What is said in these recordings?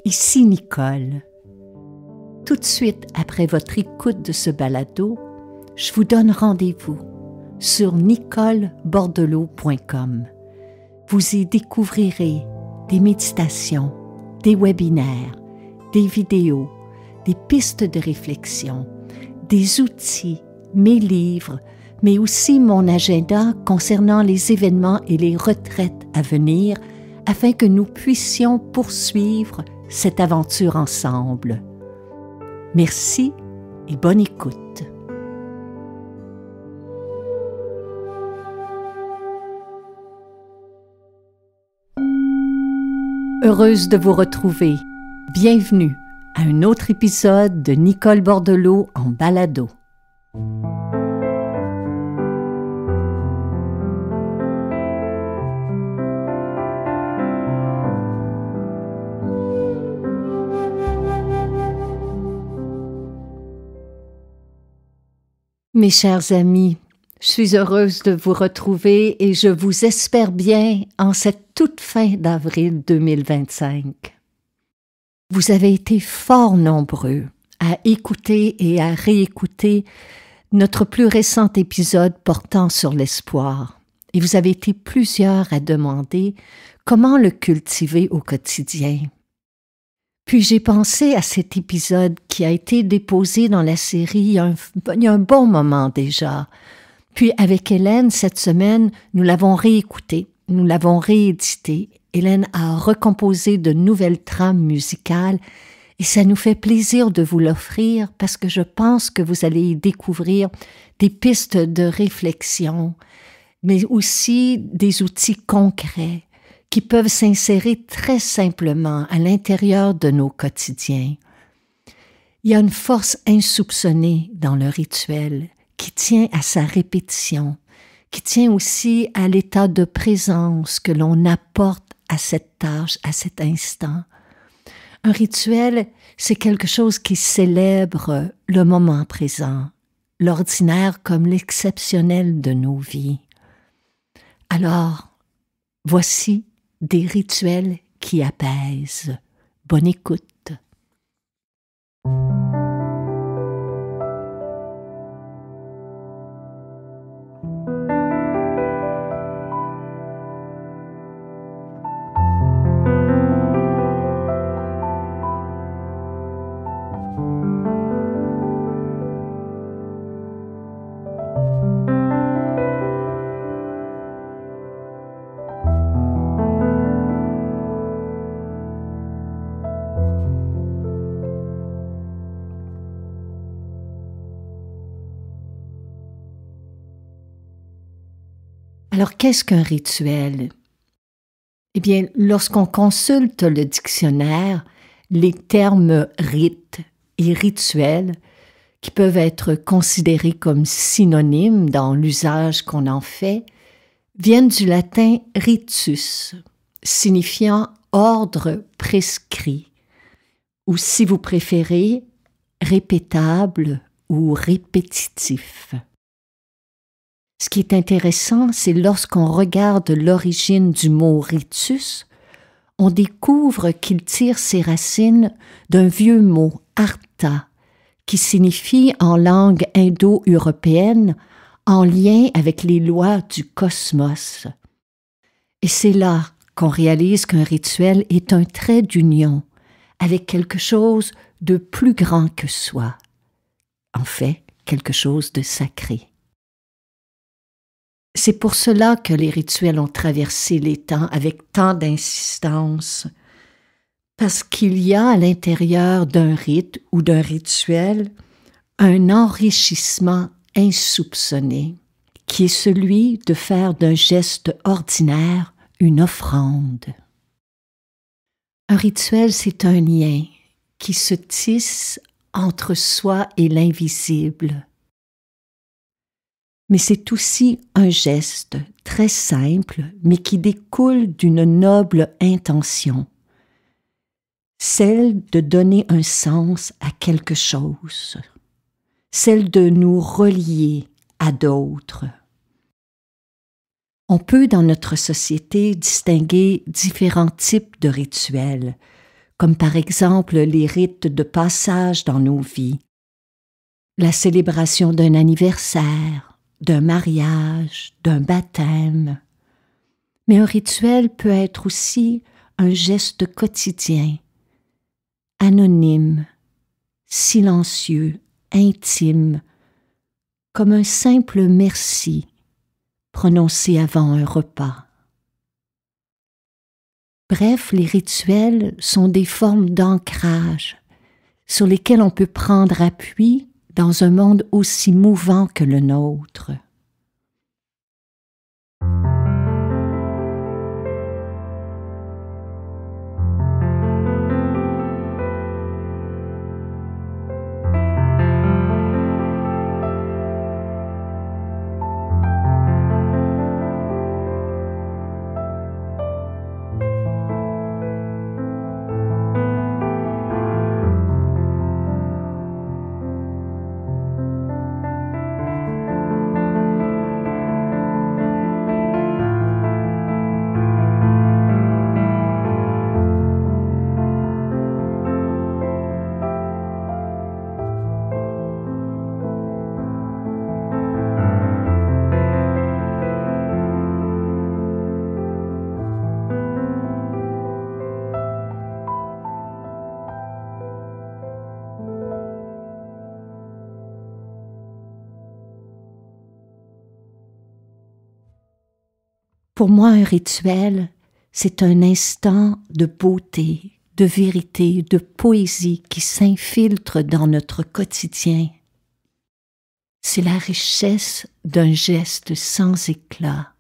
Ici Nicole. Tout de suite après votre écoute de ce balado, je vous donne rendez-vous sur nicolebordelot.com. Vous y découvrirez des méditations, des webinaires, des vidéos, des pistes de réflexion, des outils, mes livres, mais aussi mon agenda concernant les événements et les retraites à venir afin que nous puissions poursuivre cette aventure ensemble. Merci et bonne écoute. Heureuse de vous retrouver. Bienvenue à un autre épisode de Nicole Bordelot en balado. Mes chers amis, je suis heureuse de vous retrouver et je vous espère bien en cette toute fin d'avril 2025. Vous avez été fort nombreux à écouter et à réécouter notre plus récent épisode portant sur l'espoir. Et vous avez été plusieurs à demander comment le cultiver au quotidien. Puis j'ai pensé à cet épisode qui a été déposé dans la série il y a un bon moment déjà. Puis avec Hélène, cette semaine, nous l'avons réécouté, nous l'avons réédité. Hélène a recomposé de nouvelles trames musicales et ça nous fait plaisir de vous l'offrir parce que je pense que vous allez y découvrir des pistes de réflexion, mais aussi des outils concrets qui peuvent s'insérer très simplement à l'intérieur de nos quotidiens. Il y a une force insoupçonnée dans le rituel qui tient à sa répétition, qui tient aussi à l'état de présence que l'on apporte à cette tâche, à cet instant. Un rituel, c'est quelque chose qui célèbre le moment présent, l'ordinaire comme l'exceptionnel de nos vies. Alors, voici des rituels qui apaisent. Bonne écoute. Alors, qu'est-ce qu'un rituel? Eh bien, lorsqu'on consulte le dictionnaire, les termes rite et rituel, qui peuvent être considérés comme synonymes dans l'usage qu'on en fait, viennent du latin ritus, signifiant ordre prescrit, ou si vous préférez, répétable ou répétitif. Ce qui est intéressant, c'est lorsqu'on regarde l'origine du mot ritus, on découvre qu'il tire ses racines d'un vieux mot artha, qui signifie en langue indo-européenne en lien avec les lois du cosmos. Et c'est là qu'on réalise qu'un rituel est un trait d'union avec quelque chose de plus grand que soi, en fait, quelque chose de sacré. C'est pour cela que les rituels ont traversé les temps avec tant d'insistance, parce qu'il y a à l'intérieur d'un rite ou d'un rituel un enrichissement insoupçonné, qui est celui de faire d'un geste ordinaire une offrande. Un rituel, c'est un lien qui se tisse entre soi et l'invisible. Mais c'est aussi un geste très simple, mais qui découle d'une noble intention, celle de donner un sens à quelque chose, celle de nous relier à d'autres. On peut, dans notre société, distinguer différents types de rituels, comme par exemple les rites de passage dans nos vies, la célébration d'un anniversaire, d'un mariage, d'un baptême. Mais un rituel peut être aussi un geste quotidien, anonyme, silencieux, intime, comme un simple merci prononcé avant un repas. Bref, les rituels sont des formes d'ancrage sur lesquelles on peut prendre appui dans un monde aussi mouvant que le nôtre. Pour moi, un rituel, c'est un instant de beauté, de vérité, de poésie qui s'infiltre dans notre quotidien. C'est la richesse d'un geste sans éclat,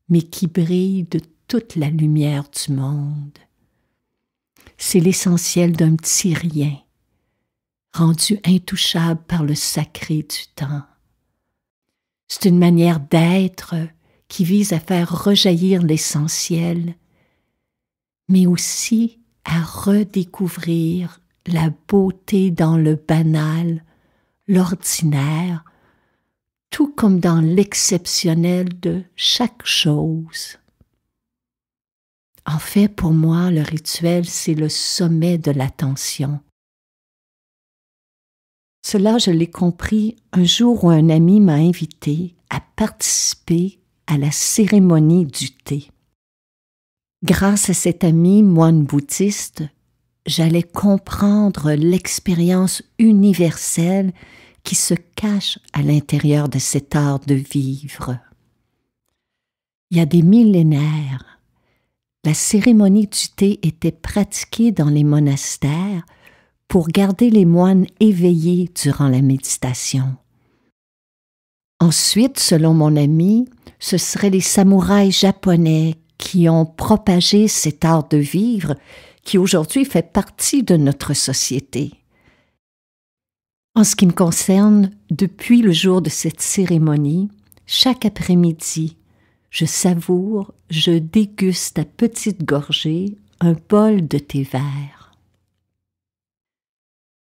mais qui brille de toute la lumière du monde. C'est l'essentiel d'un petit rien, rendu intouchable par le sacré du temps. C'est une manière d'être qui vise à faire rejaillir l'essentiel, mais aussi à redécouvrir la beauté dans le banal, l'ordinaire, tout comme dans l'exceptionnel de chaque chose. En fait, pour moi, le rituel, c'est le sommet de l'attention. Cela, je l'ai compris un jour où un ami m'a invité à participer à la cérémonie du thé. Grâce à cet ami moine bouddhiste, j'allais comprendre l'expérience universelle qui se cache à l'intérieur de cet art de vivre. Il y a des millénaires, la cérémonie du thé était pratiquée dans les monastères pour garder les moines éveillés durant la méditation. Ensuite, selon mon ami, ce seraient les samouraïs japonais qui ont propagé cet art de vivre qui aujourd'hui fait partie de notre société. En ce qui me concerne, depuis le jour de cette cérémonie, chaque après-midi, je savoure, je déguste à petites gorgées un bol de thé vert.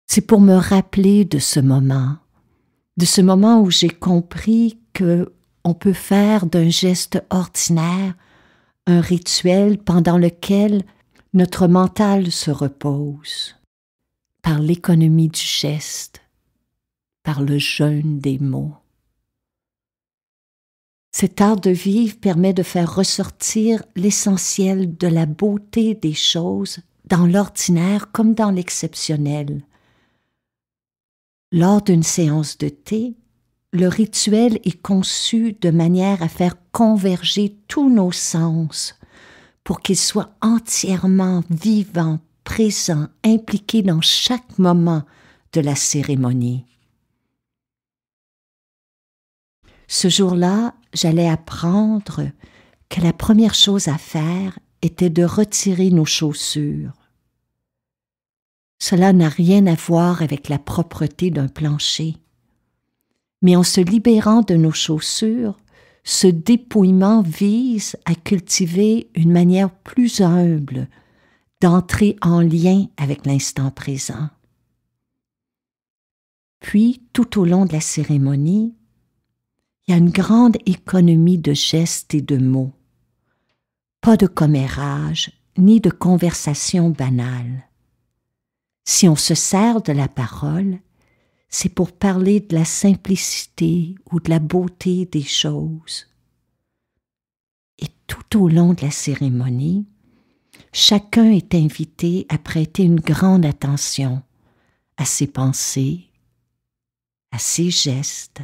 C'est pour me rappeler de ce moment où j'ai compris que on peut faire d'un geste ordinaire un rituel pendant lequel notre mental se repose, par l'économie du geste, par le jeûne des mots. Cet art de vivre permet de faire ressortir l'essentiel de la beauté des choses dans l'ordinaire comme dans l'exceptionnel. Lors d'une séance de thé, le rituel est conçu de manière à faire converger tous nos sens pour qu'ils soient entièrement vivants, présents, impliqués dans chaque moment de la cérémonie. Ce jour-là, j'allais apprendre que la première chose à faire était de retirer nos chaussures. Cela n'a rien à voir avec la propreté d'un plancher. Mais en se libérant de nos chaussures, ce dépouillement vise à cultiver une manière plus humble d'entrer en lien avec l'instant présent. Puis, tout au long de la cérémonie, il y a une grande économie de gestes et de mots. Pas de commérage, ni de conversation banale. Si on se sert de la parole, c'est pour parler de la simplicité ou de la beauté des choses. Et tout au long de la cérémonie, chacun est invité à prêter une grande attention à ses pensées, à ses gestes,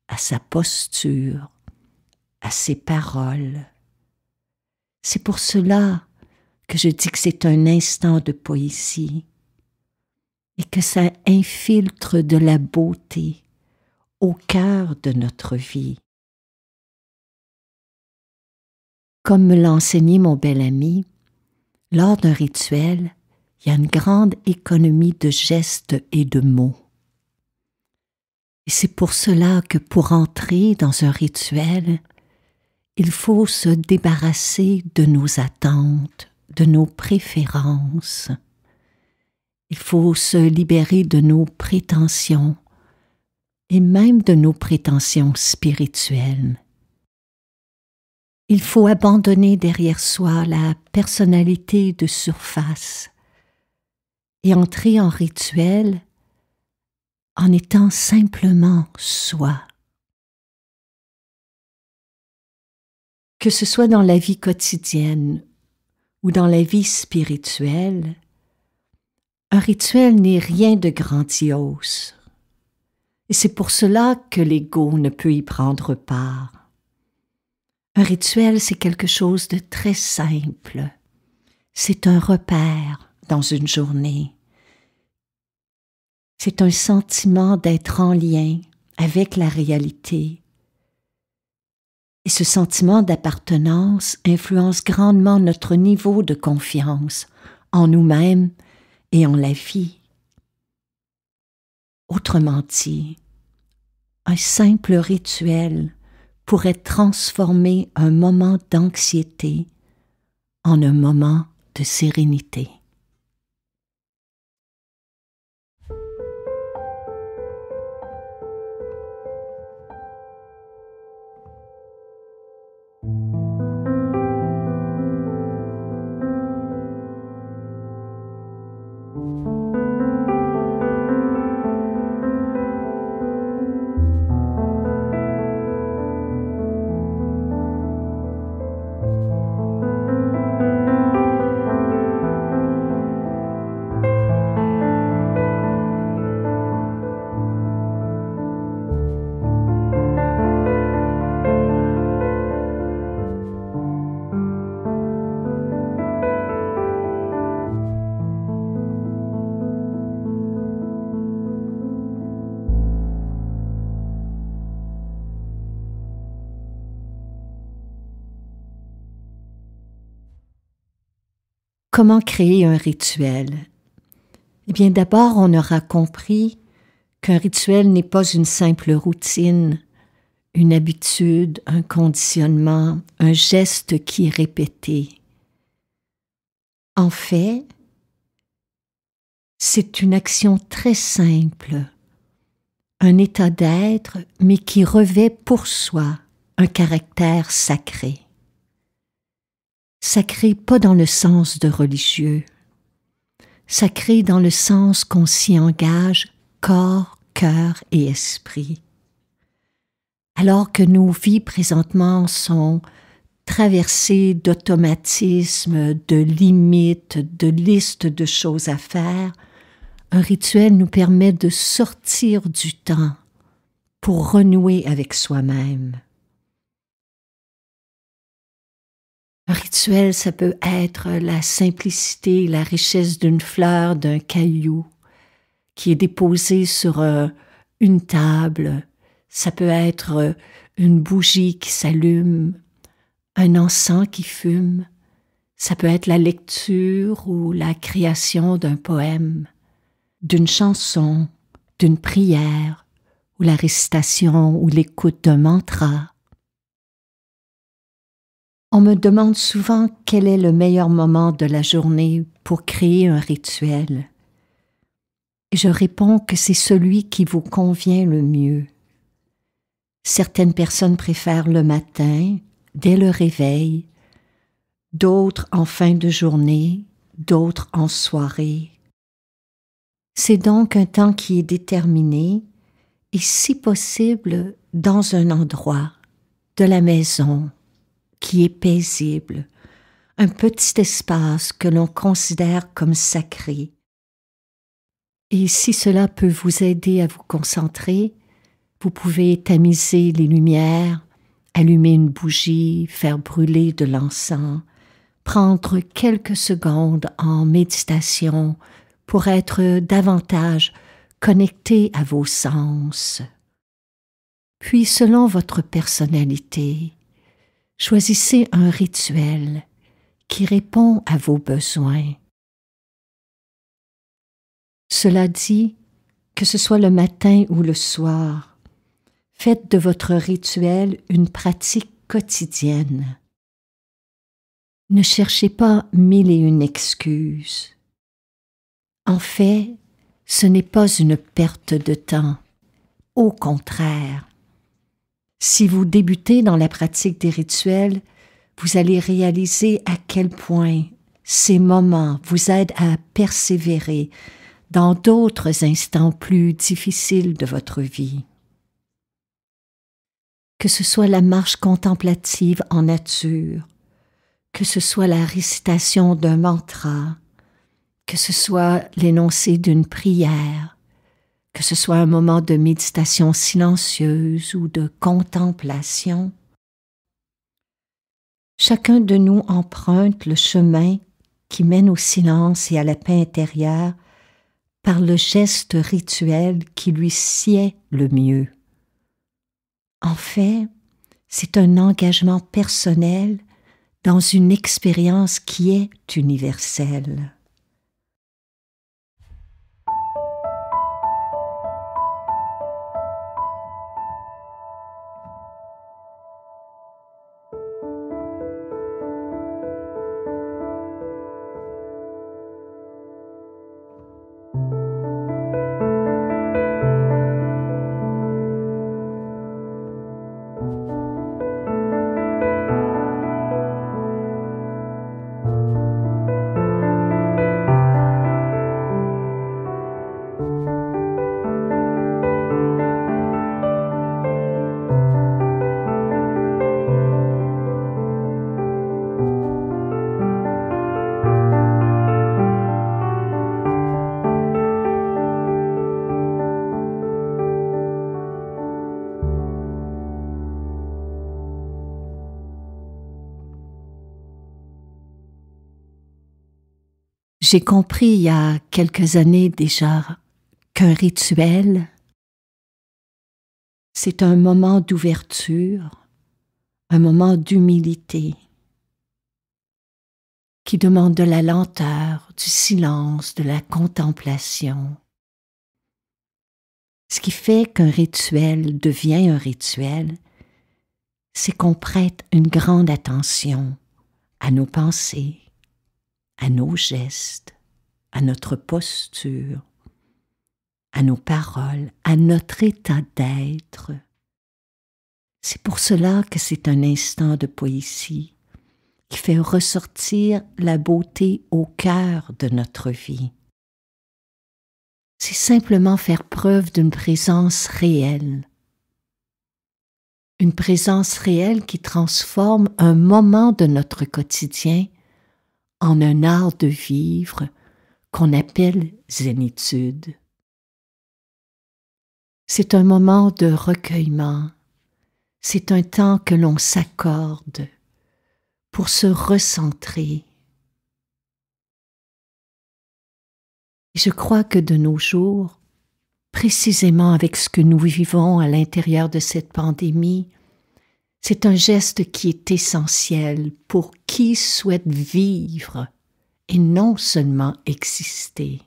à sa posture, à ses paroles. C'est pour cela que je dis que c'est un instant de poésie et que ça infiltre de la beauté au cœur de notre vie. Comme me l'a enseigné mon bel ami, lors d'un rituel, il y a une grande économie de gestes et de mots. Et c'est pour cela que pour entrer dans un rituel, il faut se débarrasser de nos attentes, de nos préférences. Il faut se libérer de nos prétentions et même de nos prétentions spirituelles. Il faut abandonner derrière soi la personnalité de surface et entrer en rituel en étant simplement soi. Que ce soit dans la vie quotidienne ou dans la vie spirituelle, un rituel n'est rien de grandiose. Et c'est pour cela que l'ego ne peut y prendre part. Un rituel, c'est quelque chose de très simple. C'est un repère dans une journée. C'est un sentiment d'être en lien avec la réalité. Et ce sentiment d'appartenance influence grandement notre niveau de confiance en nous-mêmes et en la vie. Autrement dit, un simple rituel pourrait transformer un moment d'anxiété en un moment de sérénité. Comment créer un rituel? Eh bien, d'abord, on aura compris qu'un rituel n'est pas une simple routine, une habitude, un conditionnement, un geste qui est répété. En fait, c'est une action très simple, un état d'être, mais qui revêt pour soi un caractère sacré. Sacré pas dans le sens de religieux, sacré dans le sens qu'on s'y engage corps, cœur et esprit. Alors que nos vies présentement sont traversées d'automatismes, de limites, de listes de choses à faire, un rituel nous permet de sortir du temps pour renouer avec soi-même. Un rituel, ça peut être la simplicité, la richesse d'une fleur, d'un caillou qui est déposé sur une table. Ça peut être une bougie qui s'allume, un encens qui fume. Ça peut être la lecture ou la création d'un poème, d'une chanson, d'une prière, ou la récitation ou l'écoute d'un mantra. On me demande souvent quel est le meilleur moment de la journée pour créer un rituel. Et je réponds que c'est celui qui vous convient le mieux. Certaines personnes préfèrent le matin, dès le réveil, d'autres en fin de journée, d'autres en soirée. C'est donc un temps qui est déterminé et si possible dans un endroit de la maison qui est paisible, un petit espace que l'on considère comme sacré. Et si cela peut vous aider à vous concentrer, vous pouvez tamiser les lumières, allumer une bougie, faire brûler de l'encens, prendre quelques secondes en méditation pour être davantage connecté à vos sens. Puis, selon votre personnalité, choisissez un rituel qui répond à vos besoins. Cela dit, que ce soit le matin ou le soir, faites de votre rituel une pratique quotidienne. Ne cherchez pas 1001 excuses. En fait, ce n'est pas une perte de temps. Au contraire, si vous débutez dans la pratique des rituels, vous allez réaliser à quel point ces moments vous aident à persévérer dans d'autres instants plus difficiles de votre vie. Que ce soit la marche contemplative en nature, que ce soit la récitation d'un mantra, que ce soit l'énoncé d'une prière, que ce soit un moment de méditation silencieuse ou de contemplation, chacun de nous emprunte le chemin qui mène au silence et à la paix intérieure par le geste rituel qui lui sied le mieux. En fait, c'est un engagement personnel dans une expérience qui est universelle. J'ai compris il y a quelques années déjà qu'un rituel, c'est un moment d'ouverture, un moment d'humilité, qui demande de la lenteur, du silence, de la contemplation. Ce qui fait qu'un rituel devient un rituel, c'est qu'on prête une grande attention à nos pensées, à nos gestes, à notre posture, à nos paroles, à notre état d'être. C'est pour cela que c'est un instant de poésie qui fait ressortir la beauté au cœur de notre vie. C'est simplement faire preuve d'une présence réelle. Une présence réelle qui transforme un moment de notre quotidien en un art de vivre qu'on appelle zénitude. C'est un moment de recueillement, c'est un temps que l'on s'accorde pour se recentrer. Je crois que de nos jours, précisément avec ce que nous vivons à l'intérieur de cette pandémie, c'est un geste qui est essentiel pour qui souhaite vivre et non seulement exister.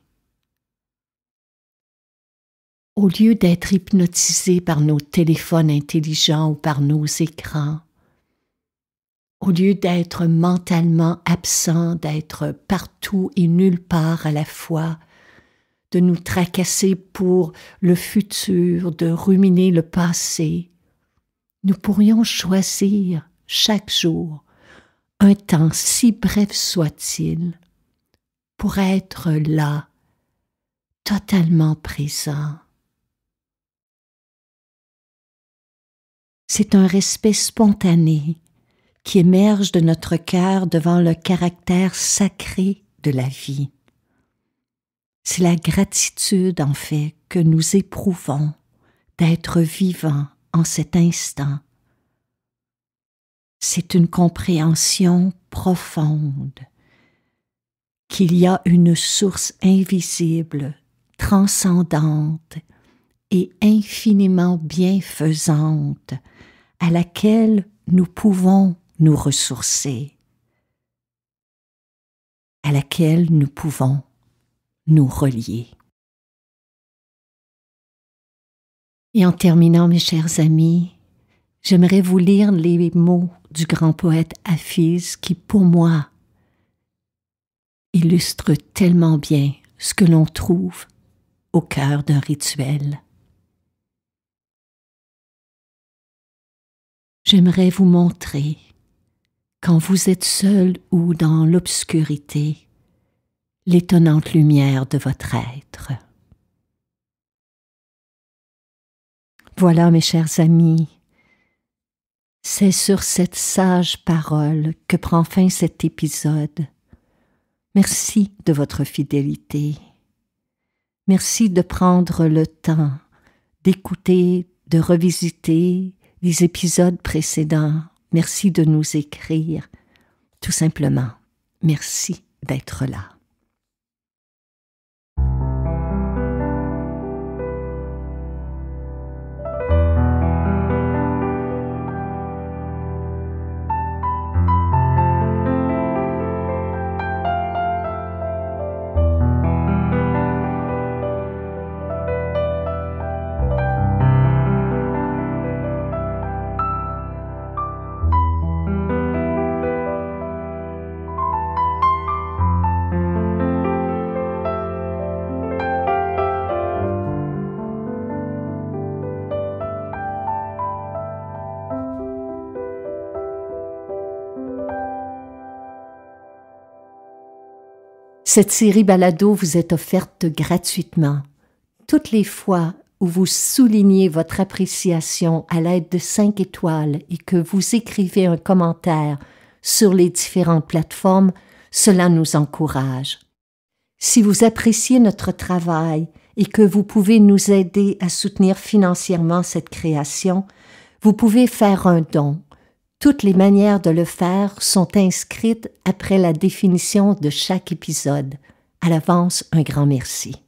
Au lieu d'être hypnotisé par nos téléphones intelligents ou par nos écrans, au lieu d'être mentalement absent, d'être partout et nulle part à la fois, de nous tracasser pour le futur, de ruminer le passé, nous pourrions choisir chaque jour un temps, si bref soit-il, pour être là, totalement présent. C'est un respect spontané qui émerge de notre cœur devant le caractère sacré de la vie. C'est la gratitude, en fait, que nous éprouvons d'être vivants en cet instant. C'est une compréhension profonde qu'il y a une source invisible, transcendante et infiniment bienfaisante à laquelle nous pouvons nous ressourcer, à laquelle nous pouvons nous relier. Et en terminant, mes chers amis, j'aimerais vous lire les mots du grand poète Hafiz qui, pour moi, illustrent tellement bien ce que l'on trouve au cœur d'un rituel. J'aimerais vous montrer, quand vous êtes seul ou dans l'obscurité, l'étonnante lumière de votre être. Voilà, mes chers amis, c'est sur cette sage parole que prend fin cet épisode. Merci de votre fidélité. Merci de prendre le temps d'écouter, de revisiter les épisodes précédents. Merci de nous écrire. Tout simplement, merci d'être là. Cette série balado vous est offerte gratuitement. Toutes les fois où vous soulignez votre appréciation à l'aide de 5 étoiles et que vous écrivez un commentaire sur les différentes plateformes, cela nous encourage. Si vous appréciez notre travail et que vous pouvez nous aider à soutenir financièrement cette création, vous pouvez faire un don. Toutes les manières de le faire sont inscrites après la définition de chaque épisode. À l'avance, un grand merci.